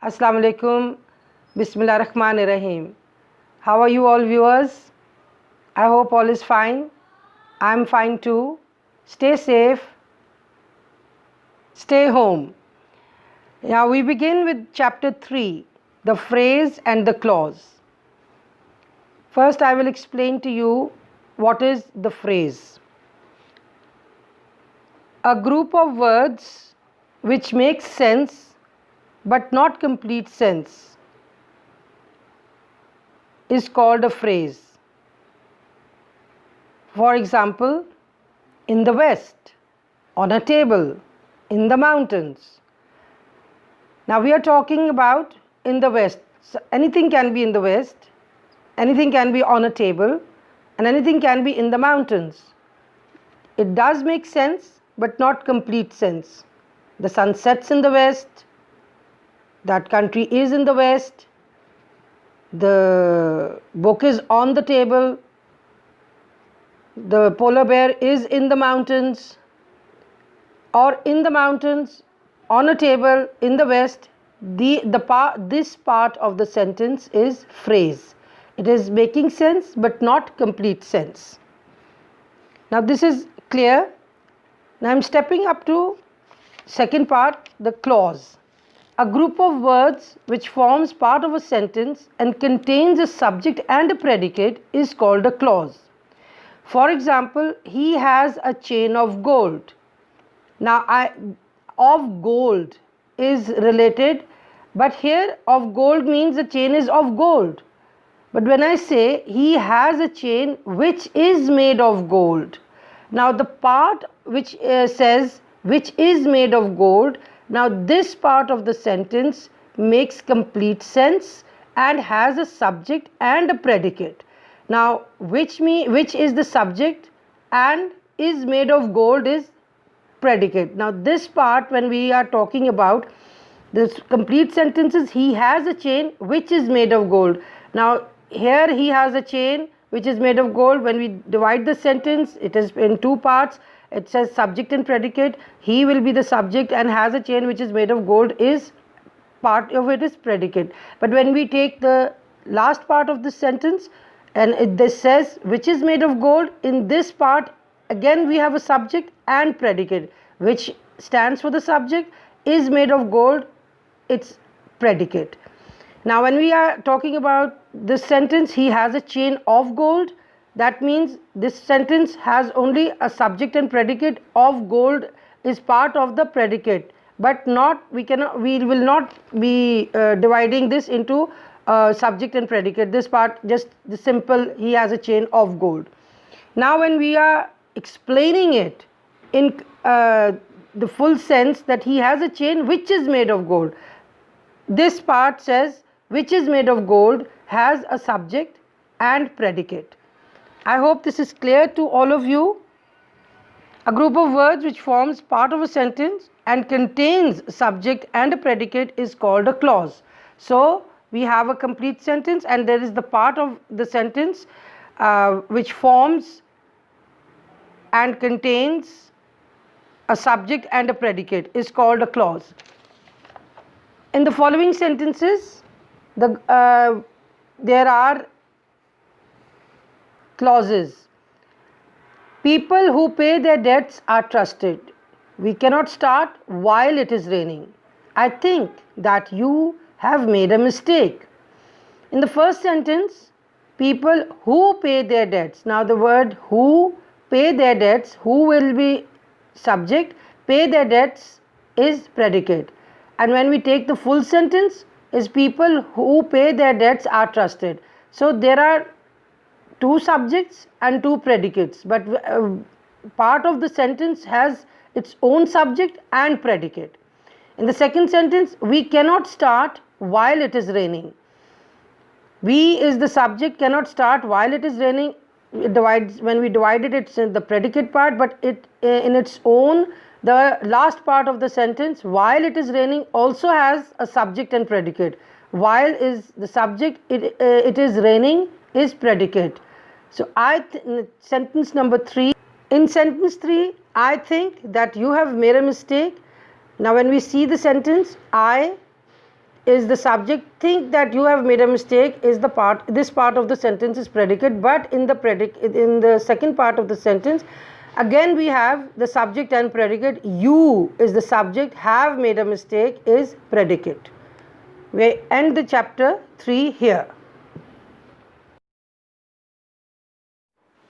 Assalamu alaikum. Bismillah Rahman Rahim. How are you all viewers? I hope all is fine. I'm fine too. Stay safe. Stay home. Now we begin with chapter 3, the phrase and the clause. First I will explain to you what is the phrase. A group of words which make sense but not complete sense is called a phrase. For example, in the west, on a table, in the mountains. Now we are talking about in the west. So anything can be in the west, anything can be on a table, and anything can be in the mountains. It does make sense but not complete sense. The sun sets in the west, that country is in the west, the book is on the table, the polar bear is in the mountains, or in the mountains, on a table, in the west. This part of the sentence is phrase. It is making sense but not complete sense. Now this is clear. Now I am stepping up to second part, the clause. A group of words which forms part of a sentence and contains a subject and a predicate is called a clause. For example, he has a chain of gold. Now of gold is related, but here of gold means the chain is of gold. But when I say he has a chain which is made of gold, now the part which says which is made of gold, now this part of the sentence makes complete sense and has a subject and a predicate. Now which is the subject and is made of gold is predicate. Now this part, when we are talking about this complete sentences, he has a chain which is made of gold. Now here he has a chain which is made of gold. When we divide the sentence, it is in two parts. It says subject and predicate. He will be the subject and has a chain which is made of gold is part of it is predicate. But when we take the last part of this sentence and this says which is made of gold, in this part again we have a subject and predicate. Which stands for the subject, is made of gold, it's predicate. Now when we are talking about this sentence, he has a chain of gold, that means this sentence has only a subject and predicate. Of gold is part of the predicate, but we will not be dividing this into subject and predicate. This part just the simple, he has a chain of gold. Now when we are explaining it in the full sense that he has a chain which is made of gold, this part says which is made of gold has a subject and predicate. I hope this is clear to all of you. A group of words which forms part of a sentence and contains a subject and a predicate is called a clause. So we have a complete sentence and there is the part of the sentence which forms and contains a subject and a predicate is called a clause. In the following sentences, there are clauses. People who pay their debts are trusted. We cannot start while it is raining. I think that you have made a mistake. In the first sentence, people who pay their debts. Now the word who, pay their debts, who will be subject, pay their debts is predicate. And when we take the full sentence, is people who pay their debts are trusted. So there are two subjects and two predicates, but part of the sentence has its own subject and predicate. In the second sentence, we cannot start while it is raining. We is the subject, cannot start while it is raining. When we divided it, it's in the predicate part, but it in its own, the last part of the sentence, while it is raining, also has a subject and predicate. While is the subject, it is raining is predicate. So sentence number 3. In sentence 3, I think that you have made a mistake. Now when we see the sentence, I is the subject. Think that you have made a mistake is the part, this part of the sentence is predicate, but in the second part of the sentence, again we have the subject and predicate. You is the subject, have made a mistake is predicate. We end the chapter 3 here.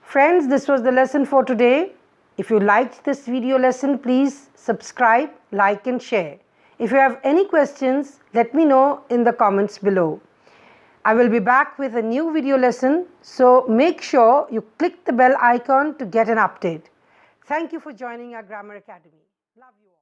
Friends, this was the lesson for today. If you liked this video lesson, please subscribe, like and share. If you have any questions, let me know in the comments below. I will be back with a new video lesson, so make sure you click the bell icon to get an update. Thank you for joining our Grammar Academy. Love you all.